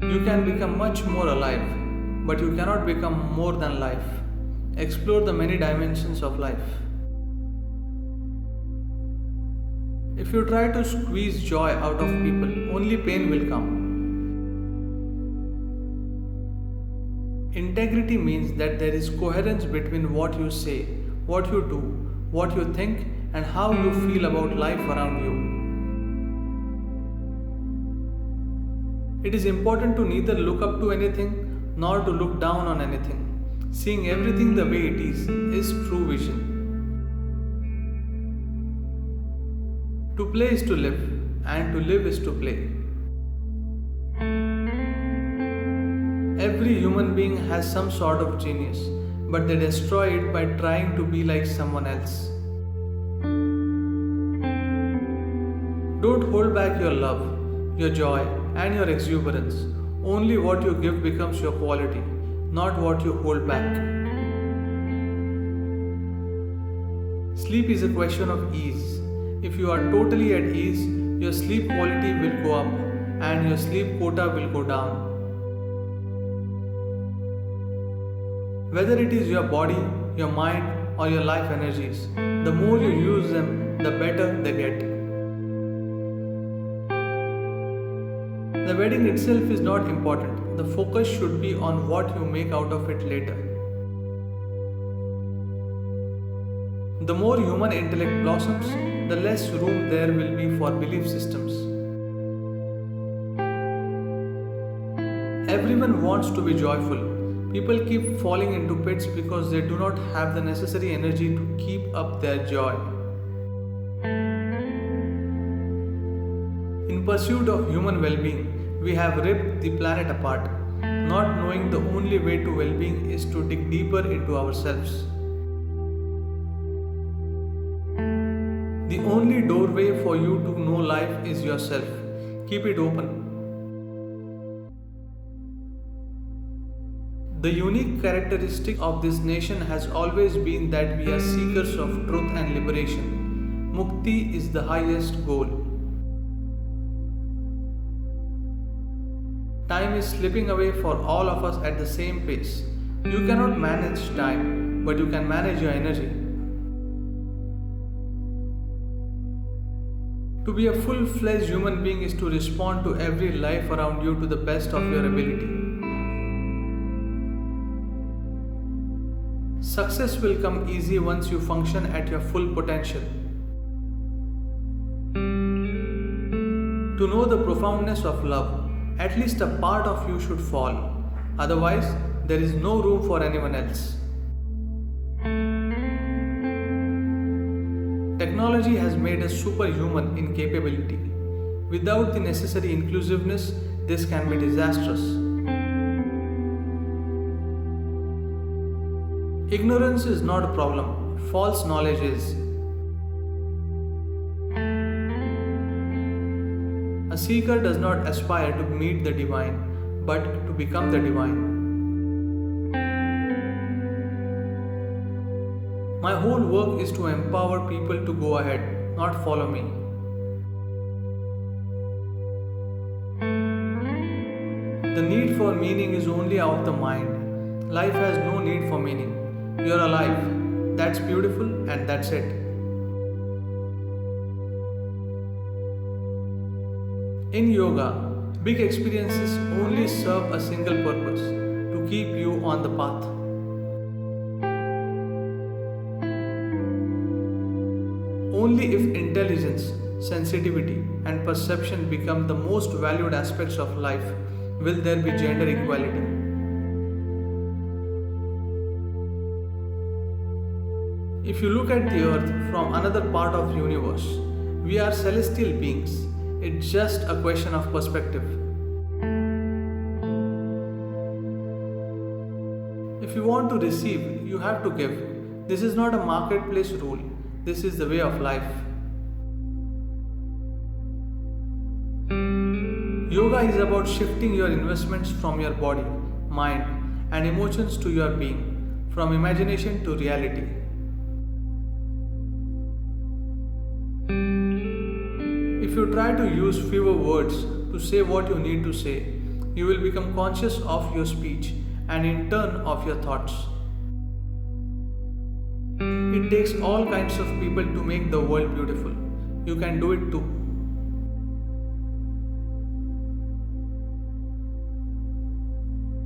You can become much more alive, but you cannot become more than life. Explore the many dimensions of life. If you try to squeeze joy out of people, only pain will come. Integrity means that there is coherence between what you say, what you do, what you think, and how you feel about life around you. It is important to neither look up to anything nor to look down on anything. Seeing everything the way it is true vision. To play is to live, and to live is to play. Every human being has some sort of genius, but they destroy it by trying to be like someone else. Don't hold back your love, your joy, and your exuberance. Only what you give becomes your quality, not what you hold back. Sleep is a question of ease. If you are totally at ease, your sleep quality will go up and your sleep quota will go down. Whether it is your body, your mind, or your life energies, the more you use them, the better they get. The wedding itself is not important. The focus should be on what you make out of it later. The more human intellect blossoms, the less room there will be for belief systems. Everyone wants to be joyful. People keep falling into pits because they do not have the necessary energy to keep up their joy. In pursuit of human well-being, we have ripped the planet apart, not knowing the only way to well-being is to dig deeper into ourselves. The only doorway for you to know life is yourself. Keep it open. The unique characteristic of this nation has always been that we are seekers of truth and liberation. Mukti is the highest goal. Time is slipping away for all of us at the same pace. You cannot manage time, but you can manage your energy. To be a full-fledged human being is to respond to every life around you to the best of your ability. Success will come easy once you function at your full potential. To know the profoundness of love, at least a part of you should fall. Otherwise, there is no room for anyone else. Technology has made us superhuman in capability. Without the necessary inclusiveness, this can be disastrous. Ignorance is not a problem, false knowledge is. A seeker does not aspire to meet the divine, but to become the divine. My whole work is to empower people to go ahead, not follow me. The need for meaning is only of the mind. Life has no need for meaning. You're alive. That's beautiful and that's it. In yoga, big experiences only serve a single purpose, to keep you on the path. Only if intelligence, sensitivity, and perception become the most valued aspects of life will there be gender equality. If you look at the earth from another part of the universe, we are celestial beings. It's just a question of perspective. If you want to receive, you have to give. This is not a marketplace rule. This is the way of life. Yoga is about shifting your investments from your body, mind, and emotions to your being, from imagination to reality. If you try to use fewer words to say what you need to say, You will become conscious of your speech and in turn of your thoughts. It takes all kinds of people to make the world beautiful. You can do it too.